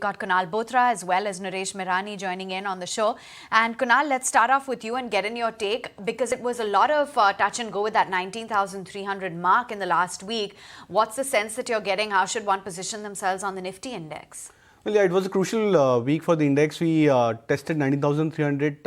got Kunal Bothra as well as Nooresh Merani joining in on the show. And Kunal, let's start off with you and get in your take, because it was a lot of touch and go with that 19,300 mark in the last week. What's the sense that you're getting? How should one position themselves on the Nifty index? Well, yeah, it was a crucial week for the index. We tested 19,300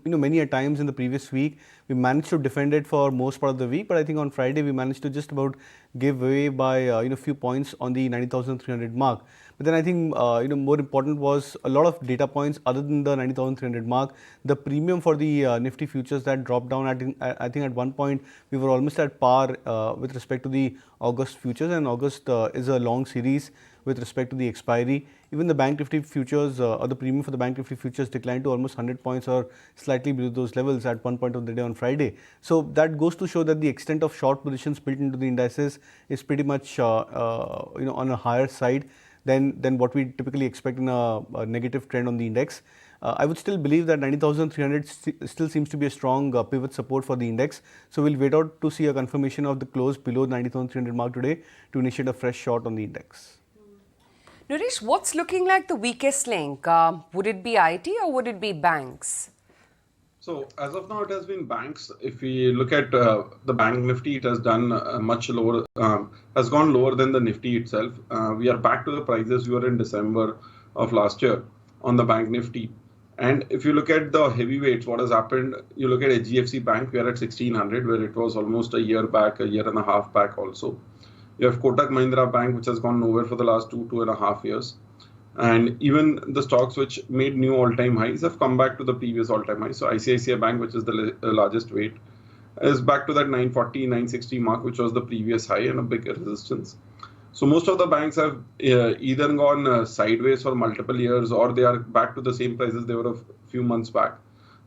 many a times in the previous week. We managed to defend it for most part of the week, but I think on Friday we managed to just about give away by a few points on the 19,300 mark. But then I think more important was a lot of data points other than the 90,300 mark. The premium for the Nifty futures that dropped down. I think at one point we were almost at par with respect to the August futures, and August is a long series with respect to the expiry. Even the Bank Nifty futures or the premium for the Bank Nifty futures declined to almost 100 points or slightly below those levels at one point of the day on Friday. So that goes to show that the extent of short positions built into the indices is pretty much on a higher side than what we typically expect in a negative trend on the index. I would still believe that 90,300 still seems to be a strong pivot support for the index. So we'll wait out to see a confirmation of the close below 90,300 mark today to initiate a fresh short on the index. Nooresh, what's looking like the weakest link? Would it be IT or would it be banks? So as of now, it has been banks. If we look at the Bank Nifty, it has done much lower, has gone lower than the Nifty itself. We are back to the prices we were in December of last year on the Bank Nifty. And if you look at the heavyweights, what has happened, you look at HDFC Bank, we are at 1600, where it was almost a year back, a year and a half back also. You have Kotak Mahindra Bank, which has gone nowhere for the last 2.5 years. And even the stocks which made new all-time highs have come back to the previous all-time highs. So ICICI Bank, which is the largest weight, is back to that 940, 960 mark, which was the previous high and a big resistance. So most of the banks have either gone sideways for multiple years, or they are back to the same prices they were a few months back.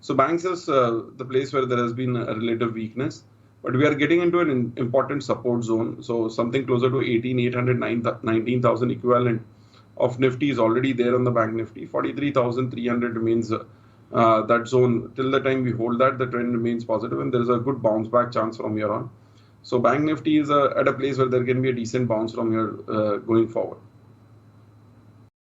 So banks is the place where there has been a relative weakness. But we are getting into an important support zone. So something closer to 18,800, 19,000 equivalent of Nifty is already there on the Bank Nifty. 43,300 remains that zone. Till the time we hold that, the trend remains positive and there is a good bounce back chance from here on. So Bank Nifty is at a place where there can be a decent bounce from here going forward.